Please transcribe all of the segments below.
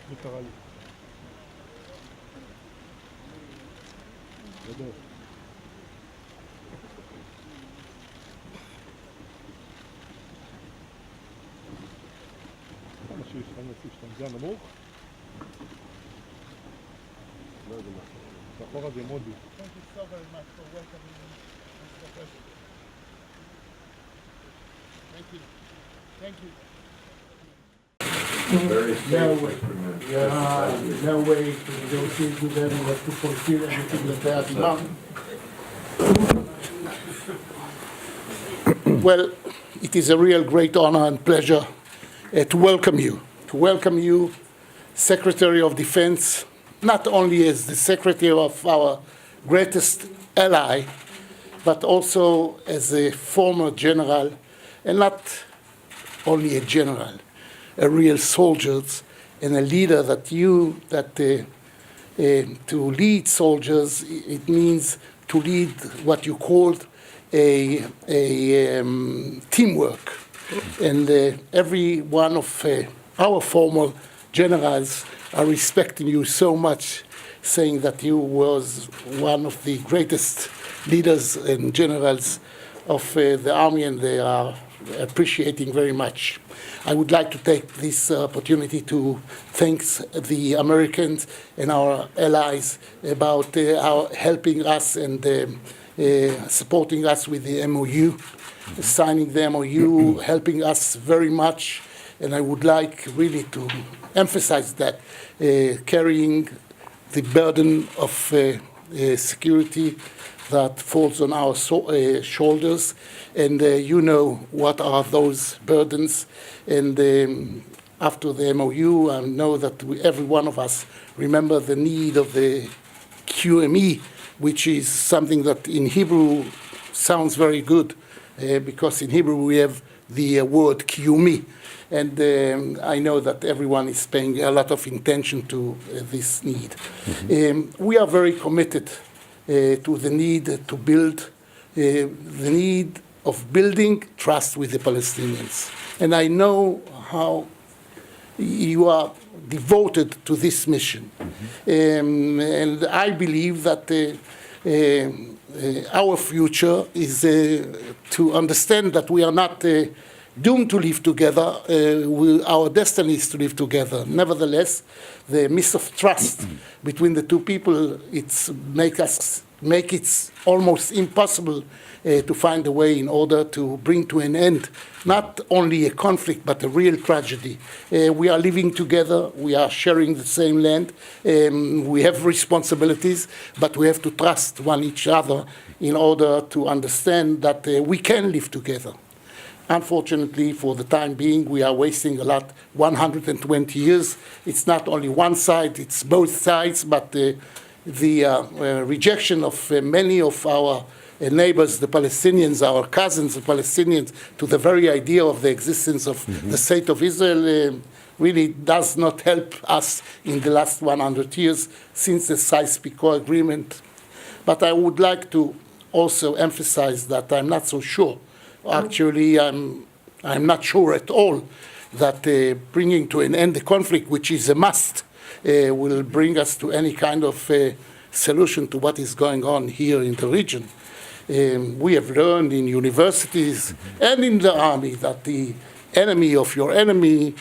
זה קרה לי. גדול. כמה שיש לך נציג שאתה מגיע נמוך? לא יודע מה. באחורה זה מודי. Thank you so very much for welcoming me. Thank you. Thank you. Very safe. No way. No way to negotiate with them or to fulfill anything that they have done. Well, it is a real great honor and pleasure to welcome you, Secretary of Defense, not only as the Secretary of our greatest ally, but also as a former general, and not only a general, a real soldier and a leader to lead soldiers, it means to lead what you called a teamwork. And every one of our former generals are respecting you so much, saying that you was one of the greatest leaders and generals of the army, and they are appreciating very much. I would like to take this opportunity to thank the Americans and our allies about helping us and supporting us with the MOU, signing the MOU, helping us very much. And I would like really to emphasize that carrying the burden of security that falls on our shoulders, and you know what are those burdens. And after the MOU, I know that every one of us remember the need of the QME, which is something that in Hebrew sounds very good, because in Hebrew we have the word QME. And I know that everyone is paying a lot of attention to this need. Mm-hmm. We are very committed to the need to build, the need of building trust with the Palestinians. And I know how you are devoted to this mission. Mm-hmm. And I believe that our future is to understand that we are not doomed to live together. Our destiny is to live together. Nevertheless, the mistrust between the two people, make it almost impossible to find a way in order to bring to an end not only a conflict but a real tragedy. We are living together, we are sharing the same land, we have responsibilities, but we have to trust one each other in order to understand that we can live together. Unfortunately, for the time being, we are wasting a lot, 120 years. It's not only one side, it's both sides, but the rejection of many of our neighbors, the Palestinians, our cousins, the Palestinians, to the very idea of the existence of the state of Israel really does not help us in the last 100 years since the Sykes-Picot Agreement. But I would like to also emphasize that I'm not so sure. Actually, I'm not sure at all that bringing to an end the conflict, which is a must, will bring us to any kind of solution to what is going on here in the region. We have learned in universities and in the army that the enemy of your enemy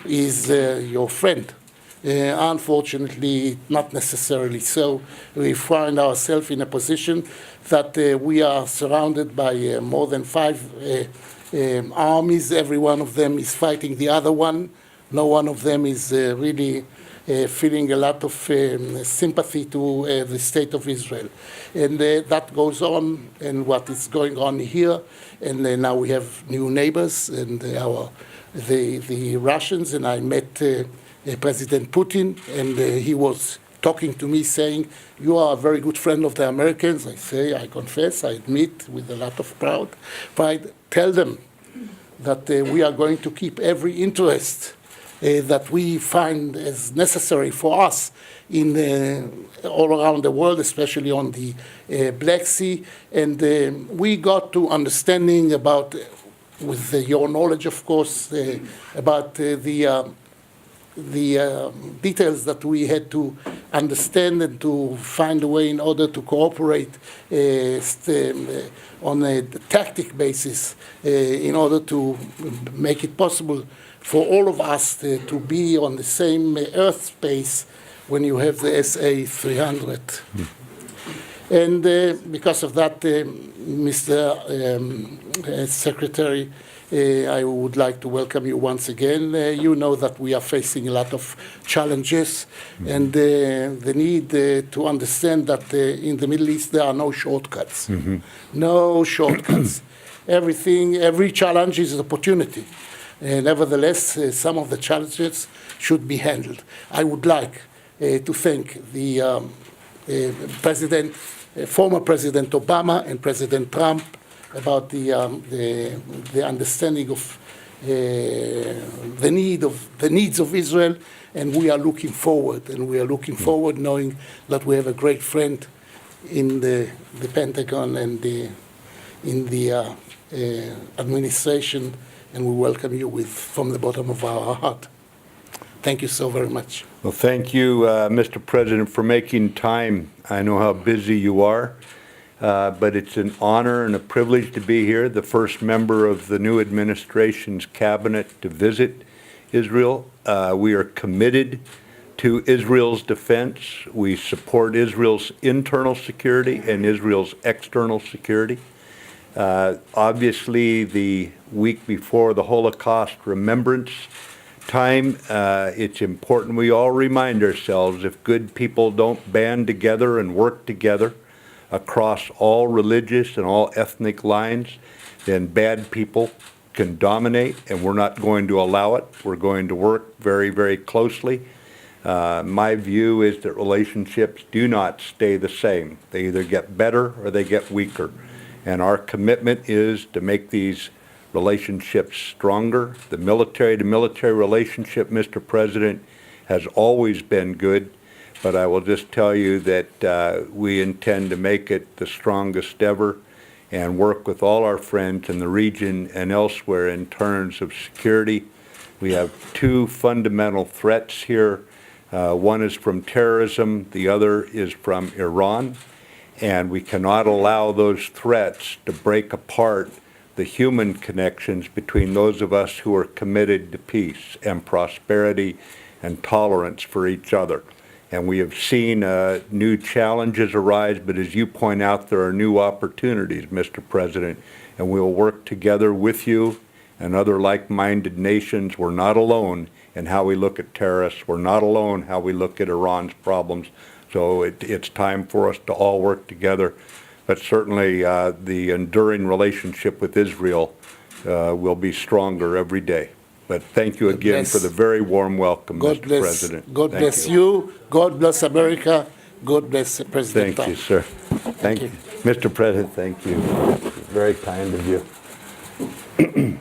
is your friend. Unfortunately, not necessarily so. We find ourselves in a position that we are surrounded by more than 5 armies. Every one of them is fighting the other one. No one of them is really feeling a lot of sympathy to the state of Israel. And that goes on, and what is going on here. And now we have new neighbors, and the Russians, and I met President Putin, and he was talking to me saying, you are a very good friend of the Americans. I say, I confess, I admit with a lot of pride. Tell them that we are going to keep every interest that we find as necessary for us in all around the world, especially on the Black Sea. And we got to understanding about, with your knowledge, of course, about the details that we had to understand and to find a way in order to cooperate on a tactic basis in order to make it possible for all of us to be on the same Earth space when you have the SA-300. And because of that, Mr. Secretary, I would like to welcome you once again. You know that we are facing a lot of challenges, and the need to understand that in the Middle East there are no shortcuts. No shortcuts. Every challenge is an opportunity. Nevertheless, some of the challenges should be handled. I would like to thank the former President Obama and President Trump about the understanding of the needs of Israel, and we are looking forward. And we are looking forward, knowing that we have a great friend in the Pentagon and in the administration, and we welcome you from the bottom of our heart. Thank you so very much. Well, thank you, Mr. President, for making time. I know how busy you are, but it's an honor and a privilege to be here, the first member of the new administration's cabinet to visit Israel. We are committed to Israel's defense. We support Israel's internal security and Israel's external security. Obviously, the week before the Holocaust Remembrance Time, it's important we all remind ourselves if good people don't band together and work together across all religious and all ethnic lines, then bad people can dominate, and we're not going to allow it. We're going to work very, very closely. My view is that relationships do not stay the same. They either get better or they get weaker. And our commitment is to make these relationships stronger. The military-to-military relationship, Mr. President, has always been good, but I will just tell you that we intend to make it the strongest ever and work with all our friends in the region and elsewhere in terms of security. We have two fundamental threats here. One is from terrorism, the other is from Iran, and we cannot allow those threats to break apart the human connections between those of us who are committed to peace and prosperity and tolerance for each other. And we have seen new challenges arise, but as you point out, there are new opportunities, Mr. President, and we'll work together with you and other like-minded nations. We're not alone in how we look at terrorists. We're not alone how we look at Iran's problems. So it's time for us to all work together. But certainly the enduring relationship with Israel will be stronger every day. But thank you again for the very warm welcome, Mr. President. God bless you. God bless America. God bless President Thank you, sir. Thank you. Mr. President, thank you. Very kind of you.